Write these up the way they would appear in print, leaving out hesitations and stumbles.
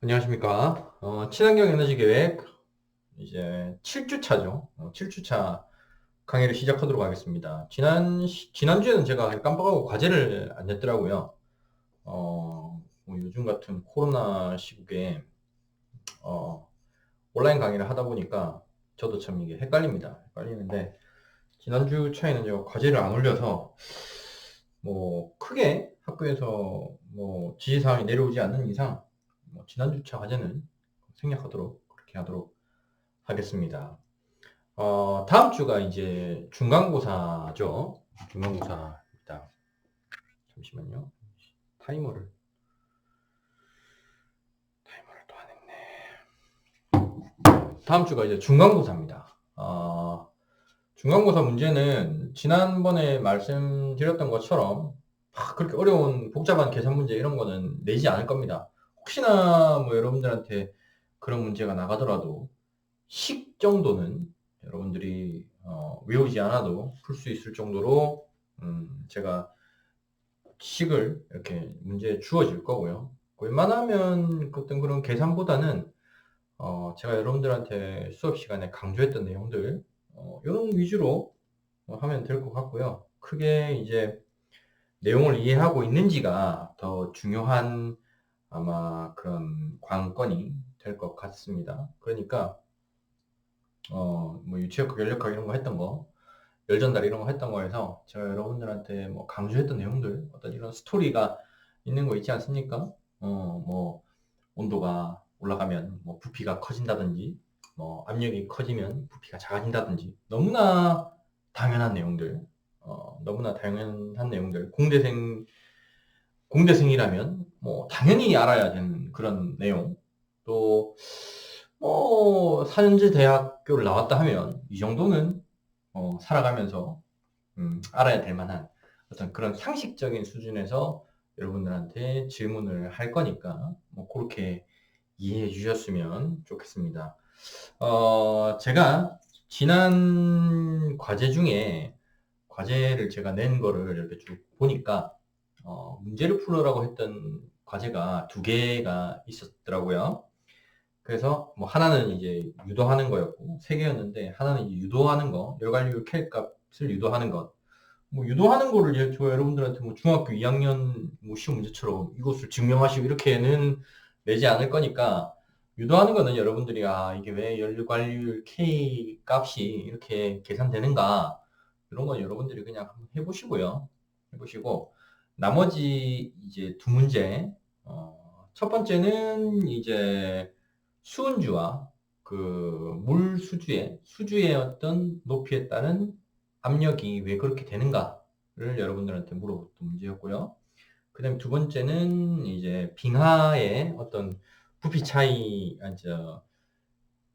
안녕하십니까. 친환경 에너지 계획, 이제 7주차죠. 7주차 강의를 시작하도록 하겠습니다. 지난주에는 제가 깜빡하고 과제를 안 냈더라고요. 뭐 요즘 같은 코로나 시국에, 어, 온라인 강의를 하다 보니까 저도 참 이게 헷갈리는데, 지난주 차에는 제가 과제를 안 올려서, 뭐, 크게 학교에서 뭐 지시사항이 내려오지 않는 이상, 뭐 지난주차 과제는 생략하도록 그렇게 하도록 하겠습니다. 다음 주가 이제 중간고사죠. 중간고사입니다. 잠시만요. 타이머를, 타이머를 또 안 했네. 다음 주가 이제 중간고사입니다. 중간고사 문제는 지난번에 말씀드렸던 것처럼 그렇게 어려운 복잡한 계산 문제 이런 거는 내지 않을 겁니다. 혹시나 뭐 여러분들한테 그런 문제가 나가더라도 식 정도는 여러분들이 외우지 않아도 풀 수 있을 정도로 제가 식을 이렇게 문제에 주어질 거고요. 웬만하면 어떤 그런 계산보다는 제가 여러분들한테 수업 시간에 강조했던 내용들 이런 위주로 하면 될 것 같고요. 크게 이제 내용을 이해하고 있는지가 더 중요한 아마 그런 관건이 될 것 같습니다. 그러니까 뭐 유치학과 연력학 이런 거 했던 거, 열전달 이런 거 했던 거에서 제가 여러분들한테 뭐 강조했던 내용들, 어떤 이런 스토리가 있는 거 있지 않습니까? 뭐 온도가 올라가면 뭐 부피가 커진다든지, 뭐 압력이 커지면 부피가 작아진다든지, 너무나 당연한 내용들, 공대생이라면 뭐 당연히 알아야 되는 그런 내용, 또 뭐 사년제 대학교를 나왔다 하면 이 정도는 살아가면서 알아야 될 만한 어떤 그런 상식적인 수준에서 여러분들한테 질문을 할 거니까 뭐 그렇게 이해해 주셨으면 좋겠습니다. 제가 지난 과제 중에 과제를 제가 낸 거를 이렇게 쭉 보니까 문제를 풀으라고 했던 과제가 두 개가 있었더라고요. 그래서 뭐 하나는 이제 유도하는 거였고 세 개였는데, 하나는 이제 유도하는 거, 열관리율 K 값을 유도하는 것. 뭐 유도하는 거를 이제 저 여러분들한테 뭐 중학교 2학년 뭐 시험 문제처럼 이것을 증명하시고 이렇게는 내지 않을 거니까, 유도하는 거는 여러분들이 이게 왜 열관리율 K 값이 이렇게 계산되는가, 이런 건 여러분들이 그냥 한번 해보시고요. 해보시고 나머지 이제 두 문제, 첫 번째는 이제 수은주와 그 물 수주의 어떤 높이에 따른 압력이 왜 그렇게 되는가를 여러분들한테 물어봤던 문제였고요. 그 다음에 두 번째는 이제 빙하의 어떤 부피 차이,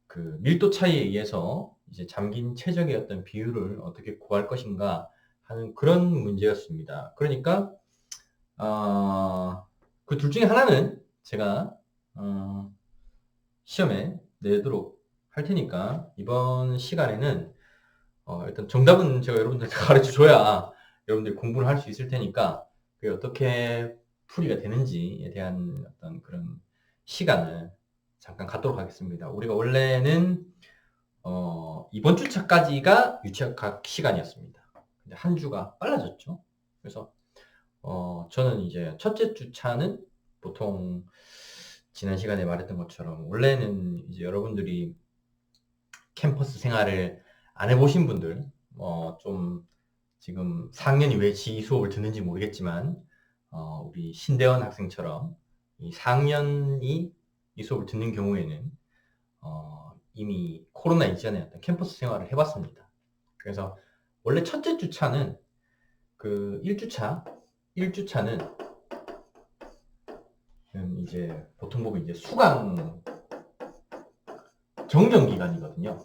그 밀도 차이에 의해서 이제 잠긴 최적의 어떤 비율을 어떻게 구할 것인가 하는 그런 문제였습니다. 그러니까 그 둘 중에 하나는 제가 시험에 내도록 할 테니까, 이번 시간에는 일단 정답은 제가 여러분들한테 가르쳐 줘야 여러분들이 공부를 할 수 있을 테니까, 그게 어떻게 풀이가 되는지에 대한 어떤 그런 시간을 잠깐 갖도록 하겠습니다. 우리가 원래는 이번 주차까지가 유치학 시간이었습니다. 근데 한 주가 빨라졌죠. 그래서 저는 이제 첫째 주차는 보통 지난 시간에 말했던 것처럼 원래는 이제 여러분들이 캠퍼스 생활을 안 해보신 분들, 좀 지금 4학년이 왜 지 수업을 듣는지 모르겠지만, 우리 신대원 학생처럼 이 4학년이 이 수업을 듣는 경우에는 이미 코로나 이전에 어떤 캠퍼스 생활을 해봤습니다. 그래서 원래 첫째 주차는 그 1주차는 이제 보통 보면 이제 수강 정정 기간이거든요.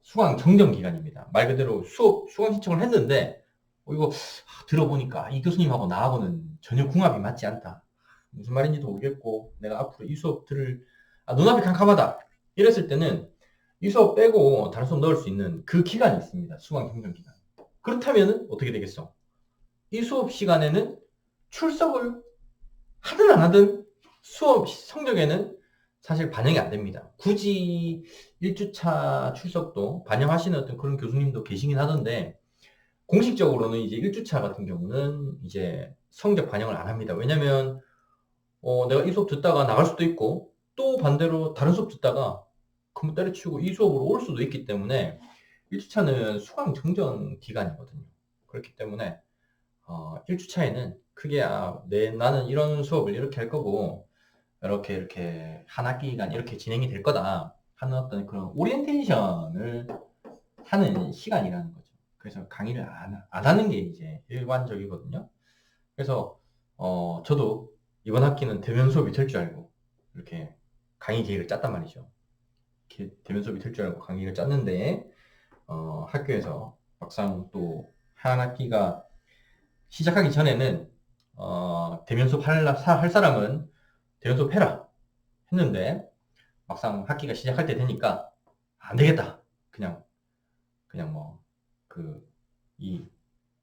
수강 정정 기간입니다. 말 그대로 수강 신청을 했는데, 이거 들어보니까 이 교수님하고 나하고는 전혀 궁합이 맞지 않다. 무슨 말인지도 모르겠고, 내가 앞으로 이 수업 들을, 눈앞이 캄캄하다. 이랬을 때는 이 수업 빼고 다른 수업 넣을 수 있는 그 기간이 있습니다. 수강 정정 기간. 그렇다면 어떻게 되겠어? 이 수업 시간에는 출석을 하든 안 하든 수업 성적에는 사실 반영이 안 됩니다. 굳이 1주차 출석도 반영하시는 어떤 그런 교수님도 계시긴 하던데, 공식적으로는 이제 1주차 같은 경우는 이제 성적 반영을 안 합니다. 왜냐면, 내가 이 수업 듣다가 나갈 수도 있고, 또 반대로 다른 수업 듣다가 그럼 때려치우고 이 수업으로 올 수도 있기 때문에, 1주차는 수강 정전 기간이거든요. 그렇기 때문에, 1주차에는 크게, 나는 이런 수업을 이렇게 할 거고, 이렇게 한 학기간 이렇게 진행이 될 거다 하는 어떤 그런 오리엔테이션을 하는 시간이라는 거죠. 그래서 강의를 안 하는 게 이제 일반적이거든요. 그래서 저도 이번 학기는 대면 수업이 될 줄 알고 이렇게 강의 계획을 짰단 말이죠. 이렇게 대면 수업이 될 줄 알고 강의를 짰는데 학교에서 막상 또 한 학기가 시작하기 전에는 대면 수업 할 사람은 대면 수업 해라 했는데, 막상 학기가 시작할 때 되니까 안 되겠다. 그냥 뭐 이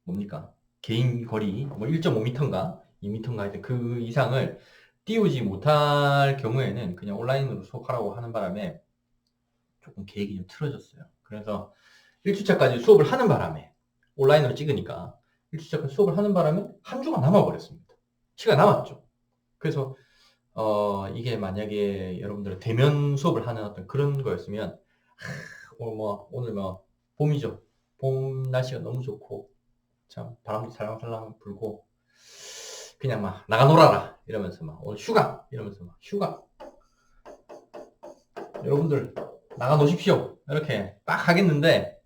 뭡니까? 개인 거리 뭐 1.5m인가 2m인가 하여튼 그 이상을 띄우지 못할 경우에는 그냥 온라인으로 수업하라고 하는 바람에 조금 계획이 좀 틀어졌어요. 그래서 1주차까지 수업을 하는 바람에, 온라인으로 찍으니까 1주차까지 수업을 하는 바람에 한 주가 남아버렸습니다. 시간 남았죠. 그래서 이게 만약에 여러분들은 대면 수업을 하는 어떤 그런 거였으면, 오늘 뭐 봄이죠. 봄 날씨가 너무 좋고 참 바람도 살랑살랑 불고 그냥 막 나가 놀아라 이러면서 막 오늘 휴가 이러면서 막 휴가 여러분들 나가 노십시오 이렇게 딱 하겠는데,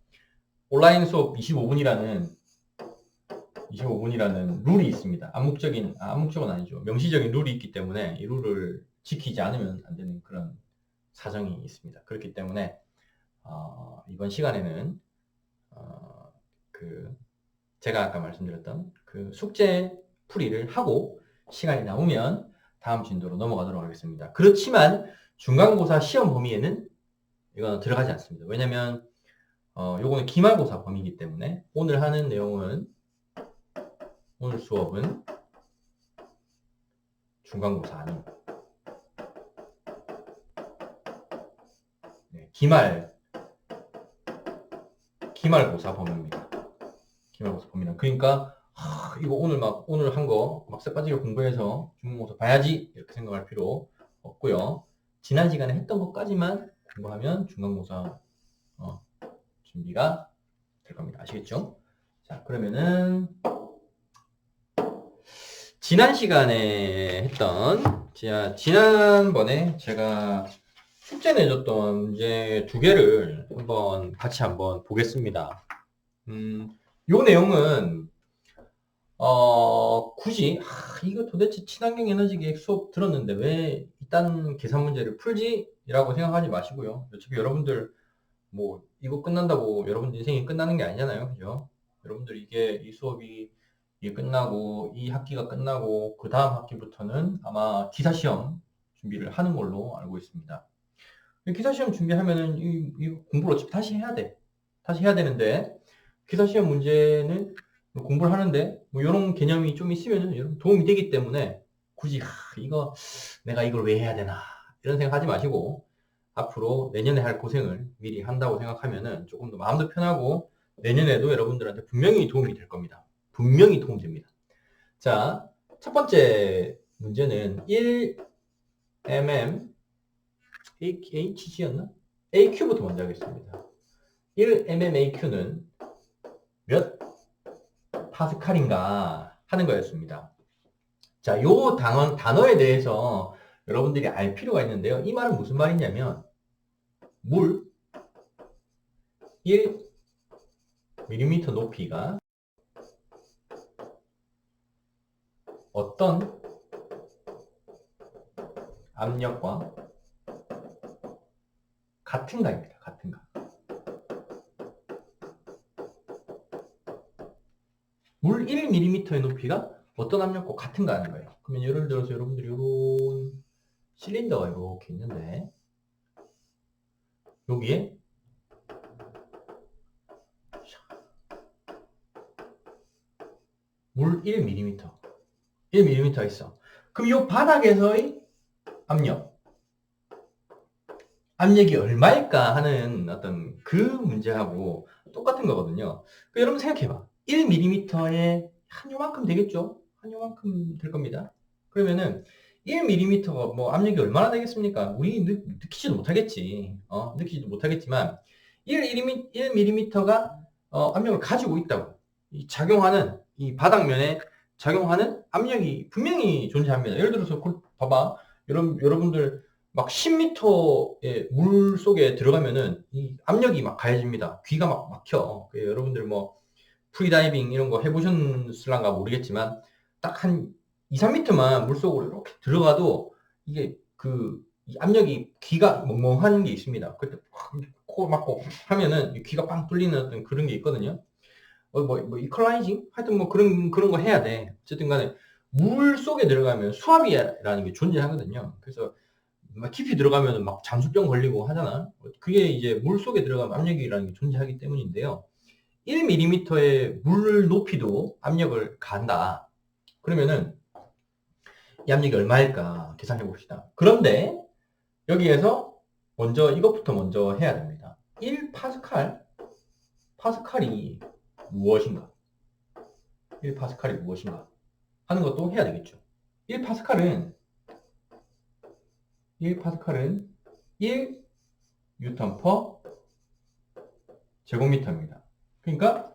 온라인 수업 25분이라는 룰이 있습니다. 암묵적은 아니죠. 명시적인 룰이 있기 때문에 이 룰을 지키지 않으면 안 되는 그런 사정이 있습니다. 그렇기 때문에 이번 시간에는 제가 아까 말씀드렸던 그 숙제 풀이를 하고 시간이 남으면 다음 진도로 넘어가도록 하겠습니다. 그렇지만 중간고사 시험 범위에는 이건 들어가지 않습니다. 왜냐면 요거는 기말고사 범위이기 때문에 오늘 수업은 중간고사 아닙니다. 네, 기말고사 범위입니다. 기말고사 범위는 그러니까 이거 오늘 한 거 막 쎄빠지게 공부해서 중간고사 봐야지 이렇게 생각할 필요 없고요. 지난 시간에 했던 것까지만 공부하면 중간고사 준비가 될 겁니다. 아시겠죠? 자, 그러면은 지난 시간에 지난번에 제가 숙제 내줬던 문제 2개를 같이 한번 보겠습니다. 요 내용은 굳이 이거 도대체 친환경 에너지 계획 수업 들었는데 왜 이딴 계산 문제를 풀지? 라고 생각하지 마시고요. 어차피 여러분들 뭐 이거 끝난다고 여러분 인생이 끝나는 게 아니잖아요. 그죠? 여러분들 이 수업이 이게 끝나고 이 학기가 끝나고 그 다음 학기부터는 아마 기사시험 준비를 하는 걸로 알고 있습니다. 기사시험 준비하면은 이 공부를 어차피 다시 해야 돼. 다시 해야 되는데 기사시험 문제는 공부를 하는데 뭐 이런 개념이 좀 있으면은 도움이 되기 때문에 굳이 내가 이걸 왜 해야 되나 이런 생각하지 마시고 앞으로 내년에 할 고생을 미리 한다고 생각하면은 조금 더 마음도 편하고 내년에도 여러분들한테 분명히 도움이 될 겁니다. 분명히 도움됩니다. 자, 첫 번째 문제는 1mm HG였나? AQ부터 먼저 하겠습니다. 1mm AQ는 몇 파스칼인가 하는 거였습니다. 자, 요 단어에 대해서 여러분들이 알 필요가 있는데요. 이 말은 무슨 말이냐면 물 1mm 높이가 어떤 압력과 같은가입니다. 같은가. 물 1mm의 높이가 어떤 압력과 같은가 하는 거예요. 그러면 예를 들어서 여러분들이 이런 실린더가 이렇게 있는데 여기에 물 1mm가 있어. 그럼 이 바닥에서의 압력이 얼마일까 하는 어떤 그 문제하고 똑같은 거거든요. 여러분 생각해봐. 1mm에 한 요만큼 되겠죠? 한 요만큼 될 겁니다. 그러면은 1mm가 뭐 압력이 얼마나 되겠습니까? 우리 느끼지도 못하겠지. 느끼지도 못하겠지만 1mm가 압력을 가지고 있다고. 이 작용하는 이 바닥면에 작용하는 압력이 분명히 존재합니다. 예를 들어서 봐봐. 여러분들 막 10m의 물 속에 들어가면은 이 압력이 막 가해집니다. 귀가 막 막혀. 여러분들 뭐 프리다이빙 이런 거 해보셨을란가 모르겠지만 딱 한 2, 3m만 물 속으로 이렇게 들어가도 이게 이 압력이 귀가 멍멍한 게 있습니다. 그때 코 막고 하면은 귀가 빵 뚫리는 어떤 그런 게 있거든요. 이퀄라이징? 하여튼 뭐 그런 거 해야 돼. 어쨌든 간에 물 속에 들어가면 수압이라는 게 존재하거든요. 그래서 막 깊이 들어가면 막 잠수병 걸리고 하잖아. 그게 이제 물 속에 들어가면 압력이라는 게 존재하기 때문인데요. 1mm의 물 높이도 압력을 가한다. 그러면은 이 압력이 얼마일까 계산해 봅시다. 그런데 여기에서 이것부터 먼저 해야 됩니다. 1파스칼, 파스칼이 무엇인가? 1파스칼이 무엇인가? 하는 것도 해야 되겠죠. 1파스칼은 1 뉴턴 퍼 제곱미터입니다. 그러니까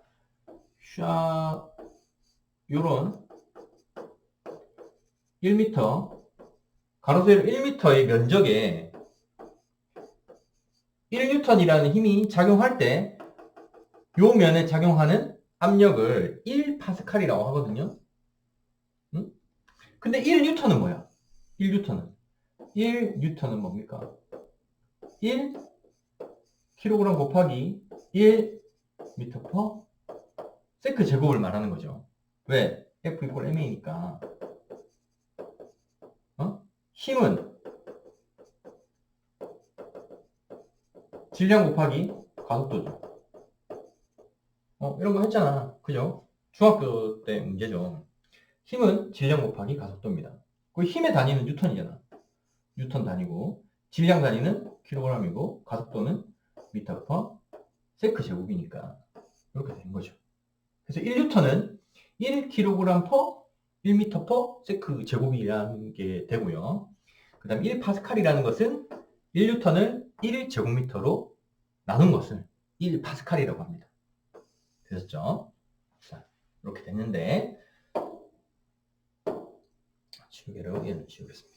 요런 1m 가로 세로 1m의 면적에 1N이라는 힘이 작용할 때 요 면에 작용하는 압력을 1파스칼이라고 하거든요. 응? 근데 1N은 뭐야? 1N은 뭡니까? 1kg 곱하기 1m 퍼 세크 제곱을 말하는 거죠. 왜? F 이퀄 ma니까. 힘은 질량 곱하기 가속도죠. 이런 거 했잖아. 그죠? 중학교 때 문제죠. 힘은 질량 곱하기 가속도입니다. 그 힘의 단위는 뉴턴이잖아. 뉴턴 단위고, 질량 단위는 킬로그램이고, 가속도는 미터 퍼 세크 제곱이니까. 이렇게 된 거죠. 그래서 1뉴턴은 1kg 퍼 1m 퍼 세크 제곱이라는 게 되고요. 그 다음 1파스칼이라는 것은 1뉴턴을 1제곱미터로 나눈 것을 1파스칼이라고 합니다. 되셨죠? 자, 이렇게 됐는데 지우개로 얘는 지우겠습니다.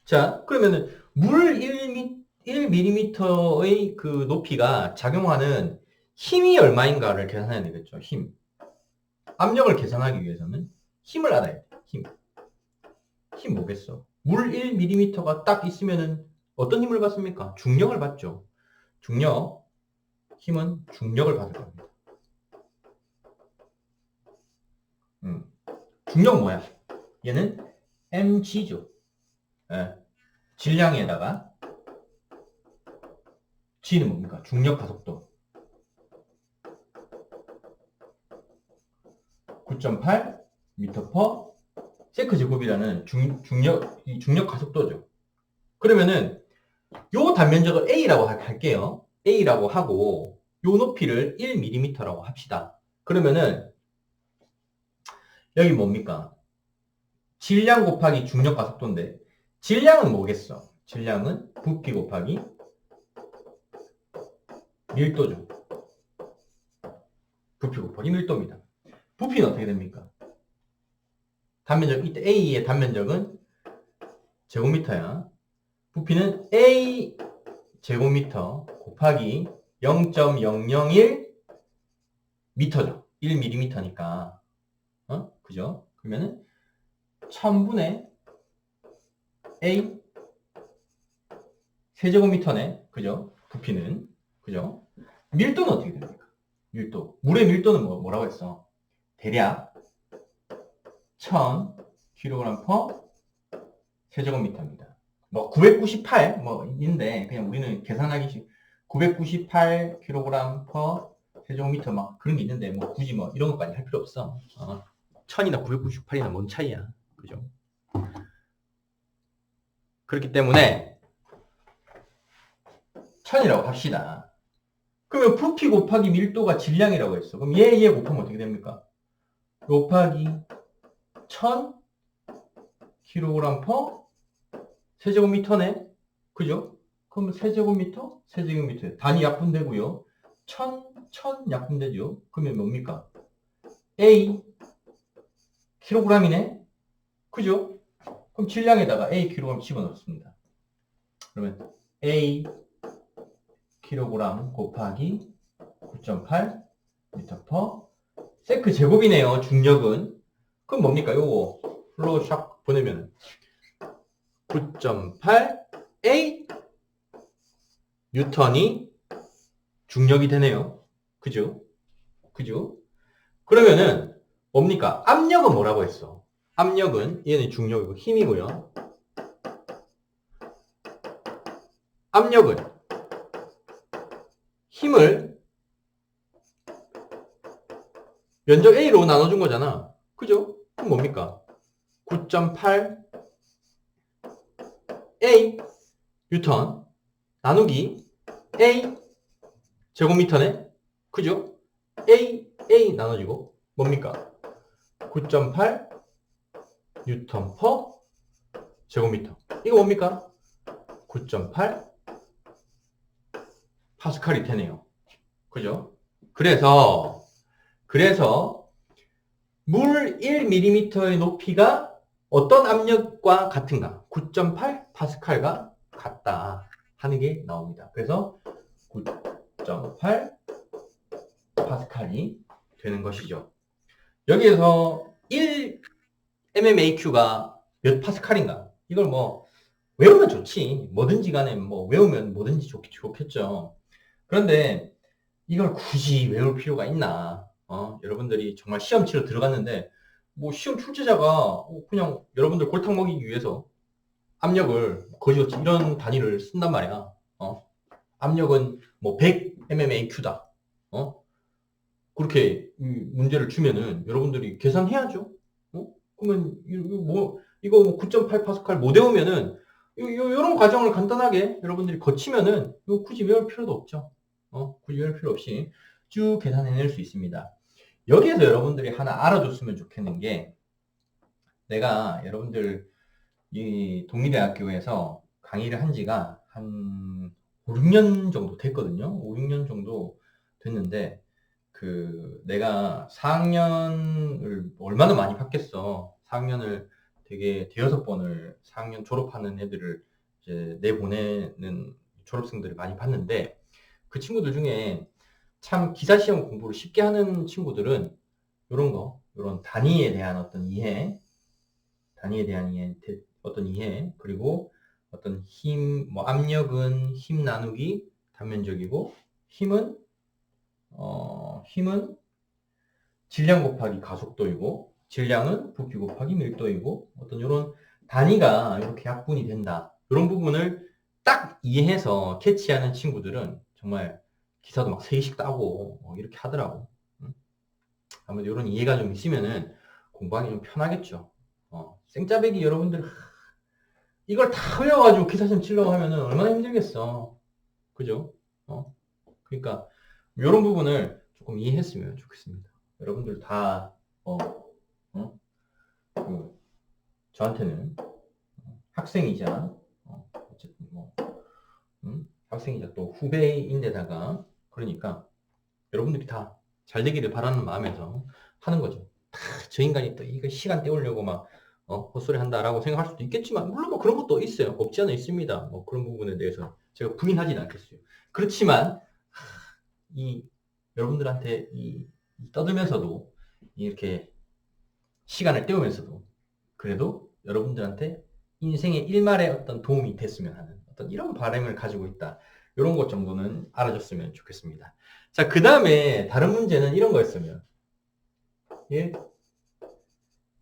자, 그러면은 물 1mm의 그 높이가 작용하는 힘이 얼마인가를 계산해야 되겠죠. 힘. 압력을 계산하기 위해서는 힘을 알아야 돼. 힘 뭐겠어? 물 1mm가 딱 있으면은 어떤 힘을 받습니까? 중력을 받죠. 힘은 중력을 받을 겁니다. 중력 뭐야? 얘는 mg죠. 예. 질량에다가 g는 뭡니까? 중력 가속도. 9.8 미터 퍼 세크 제곱이라는 중력 가속도죠. 그러면은 요 단면적을 A라고 할게요. A라고 하고 요 높이를 1mm라고 합시다. 그러면은 여기 뭡니까? 질량 곱하기 중력 가속도인데 질량은 뭐겠어? 질량은 부피 곱하기 밀도죠. 부피 곱하기 밀도입니다. 부피는 어떻게 됩니까? 단면적, 이때 A의 단면적은 제곱미터야. 부피는 A 제곱미터 곱하기 0.001 미터죠. 1mm니까. 그죠? 그러면은 1000분의 A 세제곱미터네. 그죠? 부피는. 그죠? 밀도는 어떻게 됩니까? 밀도. 물의 밀도는 뭐라고 했어? 대략 1000kg/세제곱미터입니다. 뭐 998 뭐 있는데 그냥 우리는 계산하기 998kg/세제곱미터 막 그런 게 있는데 뭐 굳이 뭐 이런 것까지 할 필요 없어. 1000이나 998이나 뭔 차이야. 그죠? 그렇기 때문에 1000이라고 합시다. 그러면 부피 곱하기 밀도가 질량이라고 했어. 그럼 얘 곱하면 어떻게 됩니까? 곱하기 1000kg/세제곱미터네. 그죠? 그럼 세제곱미터? 세제곱미터. 단위 약분되고요. 1000 약분되죠. 그러면 뭡니까? A kg이네. 그죠? 그럼 질량에다가 A kg 집어넣습니다. 그러면 A kg 곱하기 9.8 m/s 세크 제곱이네요. 중력은. 그럼 뭡니까? 요거 플로우 샥 보내면 9.8 A 뉴턴이 중력이 되네요. 그죠? 그죠? 그러면은 뭡니까? 압력은 뭐라고 했어? 압력은 얘는 중력이고 힘이고요. 압력은 힘을 면적 A로 나눠준 거잖아. 그죠? 그럼 뭡니까? 9.8 A 뉴턴 나누기 A 제곱미터네. 그죠? A 나눠지고 뭡니까? 9.8 뉴턴 퍼 제곱미터. 이거 뭡니까? 9.8 파스칼이 되네요. 그죠? 그래서 물 1mm의 높이가 어떤 압력과 같은가? 9.8 파스칼과 같다 하는 게 나옵니다. 그래서 9.8 파스칼이 되는 것이죠. 여기에서 1 mmAQ가 몇 파스칼인가? 이걸 뭐 외우면 좋지. 뭐든지 간에 뭐 외우면 뭐든지 좋겠죠. 그런데 이걸 굳이 외울 필요가 있나? 여러분들이 정말 시험 치러 들어갔는데 뭐 시험 출제자가 그냥 여러분들 골탕 먹이기 위해서 압력을 거지같이 이런 단위를 쓴단 말이야. 압력은 뭐 100 mmAQ다. 그렇게 문제를 주면은 여러분들이 계산해야죠. 그러면 이거 9.8 파스칼 못 외우면은 이런 과정을 간단하게 여러분들이 거치면은 이거 굳이 외울 필요도 없죠. 굳이 외울 필요 없이 쭉 계산해낼 수 있습니다. 여기에서 여러분들이 하나 알아줬으면 좋겠는 게 내가 여러분들 이 동리대학교에서 강의를 한 지가 한 5, 6년 정도 됐거든요. 5, 6년 정도 됐는데 내가 4학년을 얼마나 많이 봤겠어. 4학년을 되게 대여섯 번을 4학년 졸업하는 애들을 이제 내보내는 졸업생들을 많이 봤는데 그 친구들 중에 참 기사시험 공부를 쉽게 하는 친구들은 이런 단위에 대한 어떤 이해, 어떤 이해, 그리고 어떤 힘, 뭐 압력은 힘 나누기 단면적이고 힘은 질량 곱하기 가속도이고 질량은 부피 곱하기 밀도이고 어떤 이런 단위가 이렇게 약분이 된다. 이런 부분을 딱 이해해서 캐치하는 친구들은 정말 기사도 막 3개씩 따고 이렇게 하더라고. 아무래도 이런 이해가 좀 있으면은 공부하기 좀 편하겠죠. 생짜배기 여러분들 이걸 다 외워가지고 기사 시험 치려고 하면은 얼마나 힘들겠어. 그죠? 그러니까 이런 부분을 조금 이해했으면 좋겠습니다. 여러분들 다 저한테는 학생이자 어쨌든 학생이자 또 후배인데다가 그러니까 여러분들이 다 잘 되기를 바라는 마음에서 하는 거죠. 저 인간이 또 이거 시간 때우려고 막 헛소리 한다라고 생각할 수도 있겠지만 물론 뭐 그런 것도 있어요. 없지 않아 있습니다. 뭐 그런 부분에 대해서 제가 부인하지는 않겠어요. 그렇지만 여러분들한테 떠들면서도 이렇게 시간을 때우면서도 그래도 여러분들한테 인생의 일말의 어떤 도움이 됐으면 하는 어떤 이런 바람을 가지고 있다. 이런 것 정도는 알아줬으면 좋겠습니다. 자, 그 다음에 다른 문제는 이런 거였으면 예?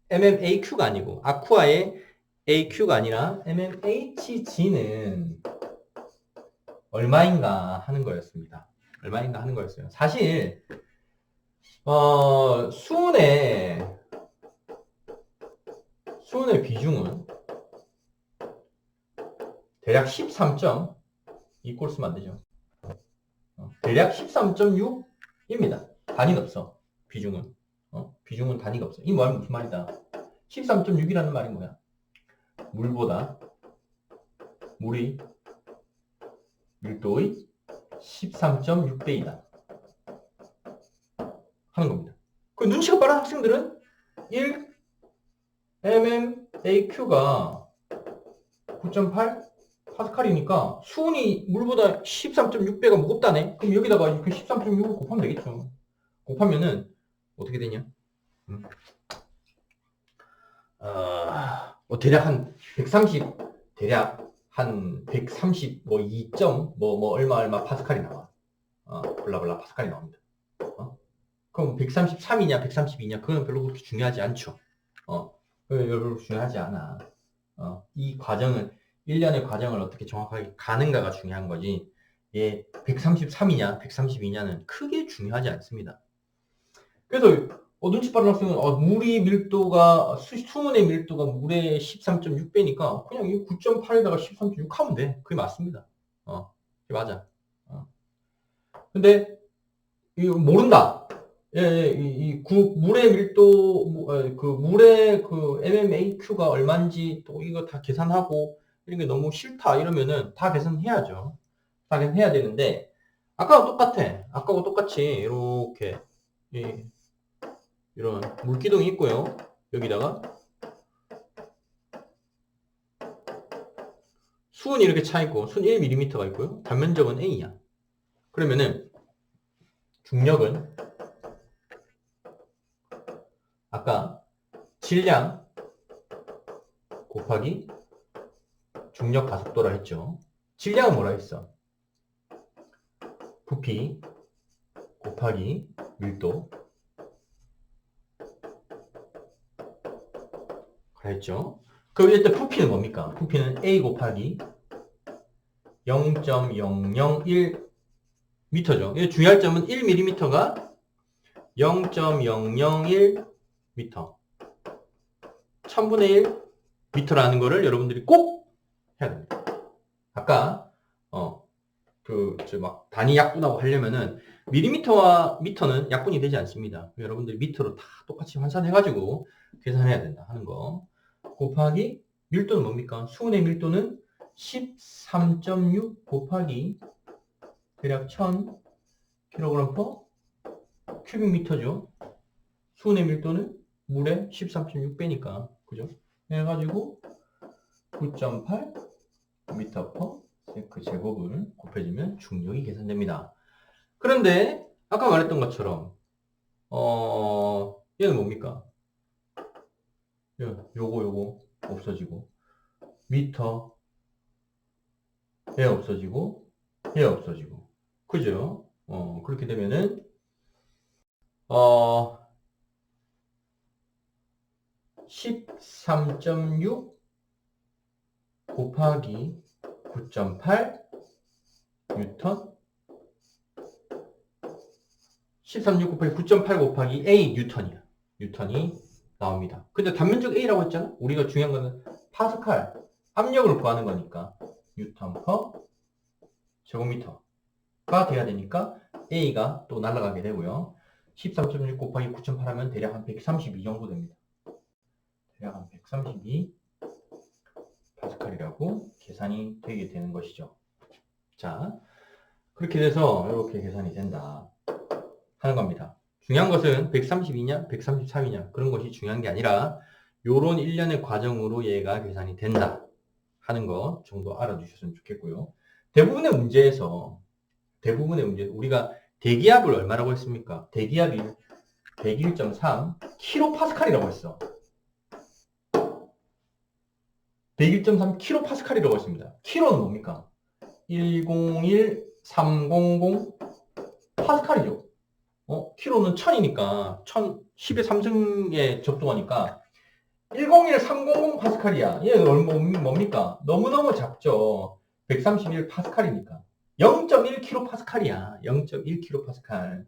MMAQ가 아니고 아쿠아의 AQ가 아니라 MMHG는 얼마인가 하는 거였습니다. 얼마인가 하는 거였어요. 사실 수은의 비중은 대략 13점 이꼴 쓰면 안 되죠. 대략 13.6입니다. 단위는 없어. 비중은. 비중은 단위가 없어. 이 말은 무슨 말이다? 13.6이라는 말이 뭐야? 물보다 물이 밀도의 13.6배이다. 하는 겁니다. 그 눈치가 빠른 학생들은 1 mmAQ가 9.8 파스칼이니까 수온이 물보다 13.6배가 무겁다네? 그럼 여기다가 13.6을 곱하면 되겠죠. 곱하면은 어떻게 되냐? 대략 한 130, 대략 한 130, 2점, 얼마 파스칼이 나와. 블라블라 파스칼이 나옵니다. 그럼 133이냐, 132냐, 그건 별로 그렇게 중요하지 않죠. 별로 중요하지 않아. 이 과정을, 1년의 과정을 어떻게 정확하게 가는가가 중요한 거지. 133이냐, 132냐는 크게 중요하지 않습니다. 그래서, 눈치 빠른 학생은, 물이 밀도가, 수문의 밀도가 물의 13.6배니까, 그냥 이 9.8에다가 13.6 하면 돼. 그게 맞습니다. 그게 맞아. 근데, 이거 모른다. 물의 밀도, 물의 MMAQ가 얼마인지 또 이거 다 계산하고, 이런 게 너무 싫다. 이러면은 다 계산해야죠. 다 계산해야 되는데, 아까와 똑같아. 아까와 똑같이, 이렇게, 이런 물기둥이 있고요. 여기다가, 수온이 이렇게 차 있고, 수온 1mm가 있고요. 단면적은 A야. 그러면은, 중력은, 아까 질량 곱하기 중력 가속도라 했죠. 질량은 뭐라 했어? 부피 곱하기 밀도 그랬죠. 그럼 일단 부피는 뭡니까? 부피는 A 곱하기 0.001 미터죠. 주의할 점은 1mm가 0.001 미터 1000분의 1 미터라는 거를 여러분들이 꼭 해야 됩니다. 아까 단위 약분하고 하려면은 밀리미터와 미터는 약분이 되지 않습니다. 여러분들이 미터로 다 똑같이 환산해가지고 계산해야 된다 하는 거. 곱하기 밀도는 뭡니까? 수온의 밀도는 13.6 곱하기 대략 1000kg/큐빅미터죠. 수온의 밀도는 물의 13.6배니까 그죠? 해가지고 9.8 미터 그 제곱을 곱해주면 중력이 계산됩니다. 그런데 아까 말했던 것처럼 얘는 뭡니까? 요거 없어지고 미터 얘 없어지고 얘 없어지고 그죠? 그렇게 되면은 13.6 곱하기 9.8 뉴턴 13.6 곱하기 9.8 곱하기 A 뉴턴이야. 뉴턴이 나옵니다. 근데 단면적 A라고 했잖아? 우리가 중요한 거는 파스칼 압력을 구하는 거니까 뉴턴 퍼 제곱미터가 돼야 되니까 A가 또 날아가게 되고요. 13.6 곱하기 9.8 하면 대략 한 132 정도 됩니다. 대략 한 132 파스칼이라고 계산이 되게 되는 것이죠. 자, 그렇게 돼서 이렇게 계산이 된다 하는 겁니다. 중요한 것은 132냐 133이냐 그런 것이 중요한 게 아니라 요런 일련의 과정으로 얘가 계산이 된다 하는 것 정도 알아주셨으면 좋겠고요. 대부분의 문제 우리가 대기압을 얼마라고 했습니까? 대기압이 101.3 킬로파스칼이라고 했어. 101.3 킬로파스칼이라고 했습니다. 킬로는 뭡니까? 101300 파스칼이죠. 킬로는 1000이니까 10의 3승에 적동하니까 101300 파스칼이야. 얘 뭡니까? 너무너무 작죠. 131 파스칼이니까 0.1kg 파스칼이야. 0.1kg 파스칼.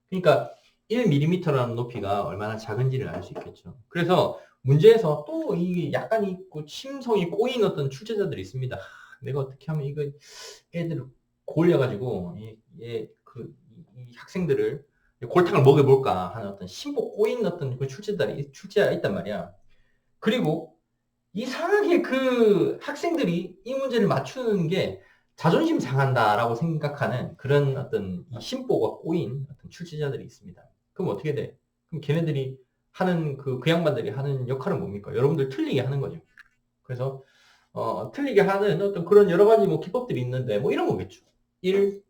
그러니까 1mm라는 높이가 얼마나 작은지를 알 수 있겠죠. 그래서 문제에서 또 이 약간 있고 심성이 꼬인 어떤 출제자들이 있습니다. 내가 어떻게 하면 이거 애들을 골려가지고 이 학생들을 골탕을 먹여볼까 하는 어떤 심보 꼬인 어떤 그 출제자가 있단 말이야. 그리고 이상하게 그 학생들이 이 문제를 맞추는 게 자존심 상한다라고 생각하는 그런 어떤 이 심보가 꼬인 어떤 출제자들이 있습니다. 그럼 어떻게 돼? 그럼 걔네들이 하는 그 양반들이 하는 역할은 뭡니까? 여러분들 틀리게 하는 거죠. 그래서 틀리게 하는 어떤 그런 여러 가지 뭐 기법들이 있는데 뭐 이런 거겠죠. 1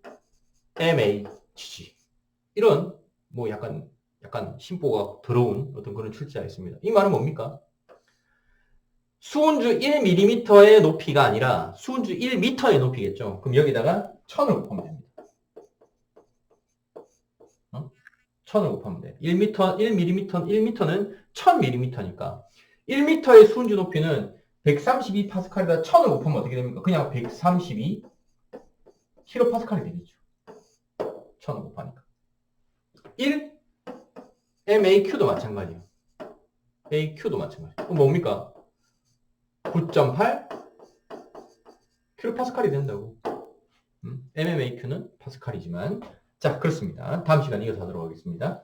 MHG 이런 뭐 약간 심보가 더러운 어떤 그런 출제가 있습니다. 이 말은 뭡니까? 수은주 1mm의 높이가 아니라 수은주 1m의 높이겠죠. 그럼 여기다가 1000을 곱하면 됩니다. 1000을 곱하면 돼. 1mm는 1000mm니까 1m의 수은주 높이는 132파스칼에다 1000을 곱하면 어떻게 됩니까? 그냥 132 킬로파스칼이 되겠죠. 1000을 곱하니까. 1 MAQ도 마찬가지예요. AQ도 마찬가지예요. 그럼 뭡니까? 9.8 킬로파스칼이 된다고. MMAQ는 파스칼이지만. 자, 그렇습니다. 다음 시간에 이어서 하도록 하겠습니다.